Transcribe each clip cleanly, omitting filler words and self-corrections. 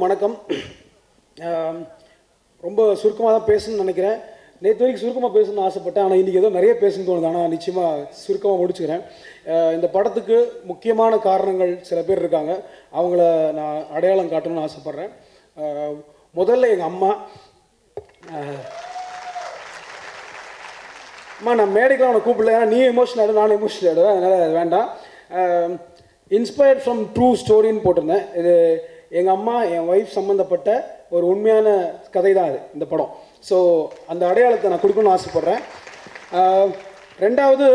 அனைவருக்கும் வணக்கம். ரொம்ப சுருக்கமாக தான் பேசணும்னு நினைக்கிறேன். நேற்று வரைக்கும் சுருக்கமாக பேசணும்னு ஆசைப்பட்டேன், ஆனால் இன்றைக்கி ஏதோ நிறைய பேசணும்னு தோணுது. ஆனால் நிச்சயமாக சுருக்கமாக முடிச்சுக்கிறேன். இந்த படத்துக்கு முக்கியமான காரணங்கள் சில பேர் இருக்காங்க, அவங்கள நான் அடையாளம் காட்டணும்னு ஆசைப்பட்றேன். முதல்ல எங்கள் அம்மா. அம்மா, நான் மேடைக்கெலாம் அவனை கூப்பிடல, ஏன்னா நீ எமோஷனல் ஆகிடும், நானும் எமோஷனல் ஆகிடுவேன், அதனால் அது வேண்டாம். இன்ஸ்பயர்ட் ஃப்ரம் ட்ரூ ஸ்டோரின்னு போட்டிருந்தேன். இது எங்கள் அம்மா என் ஒய்ஃப் சம்மந்தப்பட்ட ஒரு உண்மையான கதை தான் அது இந்த படம். ஸோ அந்த அடையாளத்தை நான் கொடுக்கணும்னு ஆசைப்பட்றேன். ரெண்டாவது,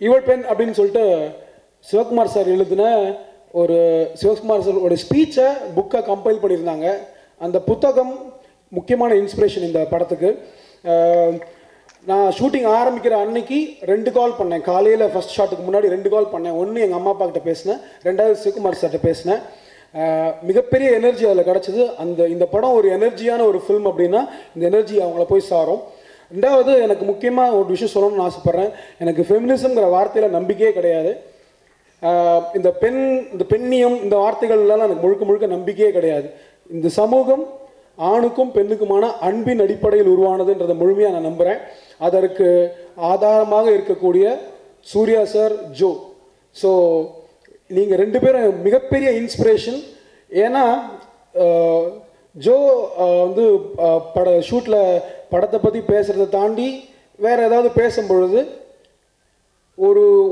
இவள் பெண் அப்படின்னு சொல்லிட்டு சிவகுமார் சார் எழுதின சிவகுமார் சாரோட ஸ்பீச்சை புக்காக கம்பைல் பண்ணியிருந்தாங்க. அந்த புத்தகம் முக்கியமான இன்ஸ்பிரேஷன் இந்த படத்துக்கு. நான் ஷூட்டிங் ஆரம்பிக்கிற அன்னைக்கு 2 கால் பண்ணேன். காலையில் ஃபஸ்ட் ஷாட்டுக்கு முன்னாடி 2 கால் பண்ணேன். ஒன்று எங்கள் அம்மா அப்பா கிட்ட பேசினேன், 2வது சிவகுமார் சார்கிட்ட பேசினேன். மிகப்பெரிய எனர்ஜி அதில் கிடச்சிது. இந்த படம் ஒரு எனர்ஜியான ஒரு ஃபில்ம் அப்படின்னா இந்த எனர்ஜி அவங்கள போய் சாரும். 2வது, எனக்கு முக்கியமாக ஒரு விஷயம் சொல்லணும்னு ஆசைப்பட்றேன். எனக்கு ஃபெமினிசம்ங்கிற வார்த்தையில் நம்பிக்கையே கிடையாது. இந்த பெண்ணியம் இந்த வார்த்தைகள்லாம் எனக்கு முழுக்க நம்பிக்கையே கிடையாது. இந்த சமூகம் ஆணுக்கும் பெண்ணுக்குமான அன்பின் அடிப்படையில் உருவானதுன்றதை முழுமையாக நான் நம்புகிறேன். அதற்கு ஆதாரமாக இருக்கக்கூடிய சூர்யா சார், ஜோ. ஸோ நீங்கள் 2 பேரும் மிகப்பெரிய இன்ஸ்பிரேஷன். ஏன்னா ஜோ வந்து ஷூட்டில் படத்தை பற்றி பேசுகிறத தாண்டி வேறு ஏதாவது பேசும்பொழுது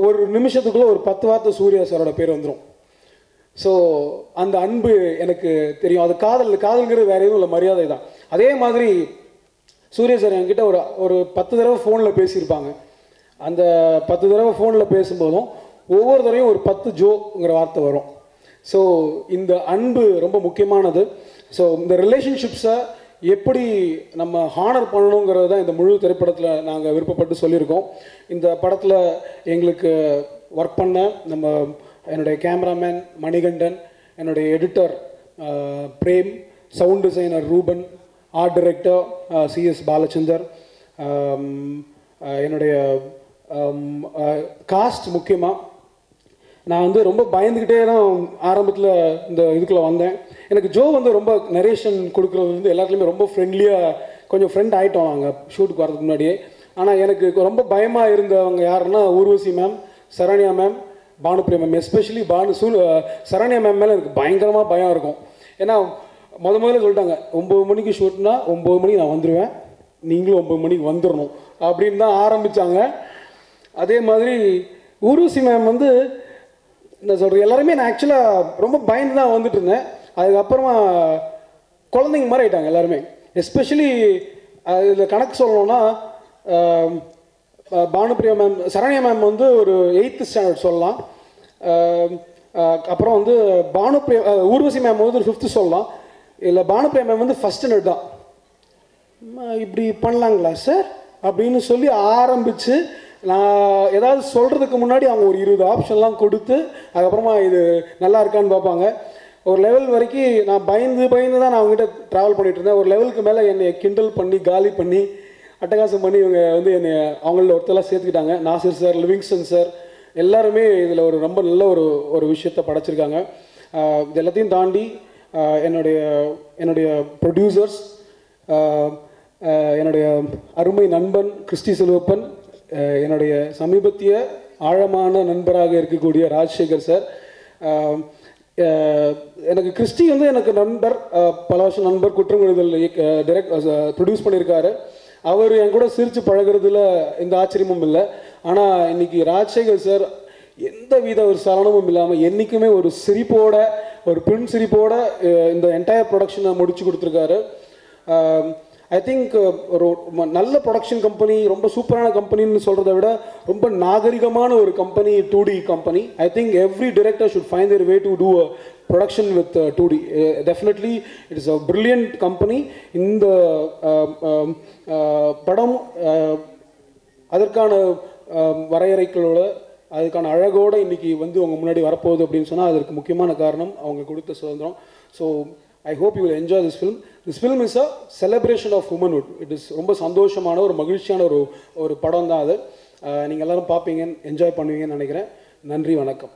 ஒரு நிமிஷத்துக்குள்ளே ஒரு 10 வார்த்தை சூர்யா சாரோட பேர் வந்துடும். ஸோ அந்த அன்பு எனக்கு தெரியும். அது காதல்ங்கிறது வேறு எதுவும் இல்லை, மரியாதை தான். அதே மாதிரி சூர்யா சார் என்கிட்ட ஒரு 10 தடவை ஃபோனில் பேசியிருப்பாங்க. அந்த 10 தடவை ஃபோனில் பேசும்போதும் ஒவ்வொரு தடவையும் ஒரு 10 ஜோங்கிற வார்த்தை வரும். ஸோ இந்த அன்பு ரொம்ப முக்கியமானது. ஸோ இந்த ரிலேஷன்ஷிப்ஸை எப்படி நம்ம ஹானர் பண்ணணுங்கிறது தான் இந்த முழு திரைப்படத்தில் நாங்கள் விருப்பப்பட்டு சொல்லியிருக்கோம். இந்த படத்தில் எங்களுக்கு ஒர்க் பண்ண என்னுடைய கேமராமேன் மணிகண்டன், என்னுடைய editor Prem, sound designer Ruben, art director C S Balachandar, என்னுடைய காஸ்ட். முக்கியமாக நான் வந்து ரொம்ப பயந்துக்கிட்டே தான் ஆரம்பத்தில் இந்த இதுக்குள்ளே வந்தேன். எனக்கு ஜோ வந்து ரொம்ப நரேஷன் கொடுக்குறது வந்து எல்லாத்துலேயுமே ரொம்ப ஃப்ரெண்ட்லியாக கொஞ்சம் ஃப்ரெண்ட் ஆகிட்டோம் நாங்கள் ஷூட்டுக்கு வரதுக்கு முன்னாடியே. ஆனால் எனக்கு ரொம்ப பயமாக இருந்தவங்க யாருன்னா Urvashi ma'am, Saranya ma'am, Bhanupriya ma'am. Especially Saranya ma'am மேலே எனக்கு பயங்கரமாக பயம் இருக்கும். ஏன்னா முதல்ல சொல்லிட்டாங்க, 9 மணிக்கு ஷூட்னா 9 மணிக்கு நான் வந்துடுவேன், நீங்களும் 9 மணிக்கு வந்துடணும் அப்படின்னு தான் ஆரம்பித்தாங்க. அதே மாதிரி ஊர்வசி மேம் வந்து என்ன சொல்கிறது, எல்லாருமே நான் ஆக்சுவலாக ரொம்ப பயந்து தான் வந்துட்டு இருந்தேன். அதுக்கப்புறமா குழந்தைங்க மாதிரி ஆகிட்டாங்க எல்லாருமே. எஸ்பெஷலி இதில் கணக்கு சொல்லணும்னா பானுப்பிரியா மேம், சரண்யா மேம் வந்து ஒரு 8th ஸ்டாண்டர்ட் சொல்லலாம். அப்புறம் வந்து ஊர்வசி மேம் வந்து ஒரு 5th சொல்லலாம். இல்லை, பானுப்பிரியா மேம் வந்து 1st ஸ்டாண்டர்ட் தான். இப்படி பண்ணலாங்களா சார் அப்படின்னு சொல்லி ஆரம்பித்து நான் ஏதாவது சொல்கிறதுக்கு முன்னாடி அவங்க ஒரு 20 ஆப்ஷன்லாம் கொடுத்து அதுக்கப்புறமா இது நல்லா இருக்கான்னு பார்ப்பாங்க. ஒரு லெவல் வரைக்கும் நான் பயந்து தான் நான் அவங்ககிட்ட ட்ராவல் பண்ணிகிட்டு இருந்தேன். ஒரு லெவலுக்கு மேலே என்னை கிண்டல் பண்ணி காலி பண்ணி அட்டகாசம் பண்ணி இவங்க வந்து என்னை அவங்கள ஒருத்தெல்லாம் சேர்த்துக்கிட்டாங்க. நாசிர் சார், லிவிங்ஸ்டன் சார் எல்லாருமே இதில் ரொம்ப நல்ல ஒரு விஷயத்தை படைச்சிருக்காங்க. இது எல்லாத்தையும் தாண்டி என்னுடைய ப்ரொடியூசர்ஸ், என்னுடைய அருமை நண்பன் கிறிஸ்டி செல்வப்பன், என்னுடைய சமீபத்திய ஆழமான நண்பராக இருக்கக்கூடிய ராஜசேகர் சார். எனக்கு கிறிஸ்டி வந்து எனக்கு நண்பர், பல வருஷம் நண்பர். குற்றங்குழுதல் ப்ரொடியூஸ் பண்ணியிருக்காரு. அவர் என் கூட சிரித்து பழகிறதுல எந்த ஆச்சரியமும் இல்லை. ஆனால் இன்றைக்கி ராஜசேகர் சார் எந்த வித ஒரு சலனமும் இல்லாமல் என்றைக்குமே ஒரு சிரிப்போட, ஒரு பின் சிரிப்போட இந்த என்டையர் ப்ரொடக்ஷனை முடிச்சு கொடுத்துருக்காரு. ஐ திங்க் ஒரு நல்ல ப்ரொடக்ஷன் கம்பெனி, ரொம்ப சூப்பரான கம்பெனின்னு சொல்கிறத விட ரொம்ப நாகரிகமான ஒரு company 2D company. I think every director should find their way to do a production with 2D. Definitely it is a brilliant company. இந்த படம் அதற்கான வரையறைகளோட, அதுக்கான அழகோடு இன்றைக்கி வந்து அவங்க முன்னாடி வரப்போகுது அப்படின்னு சொன்னால் அதற்கு முக்கியமான காரணம் அவங்க கொடுத்த சுதந்திரம். So I hope you will enjoy this film. This film is a celebration of womanhood. It is ரொம்ப சந்தோஷமான ஒரு மகிழ்ச்சியான ஒரு படம் தான் அது. நீங்கள் எல்லோரும் பார்ப்பீங்க, என்ஜாய் பண்ணுவீங்கன்னு நினைக்கிறேன். நன்றி, வணக்கம்.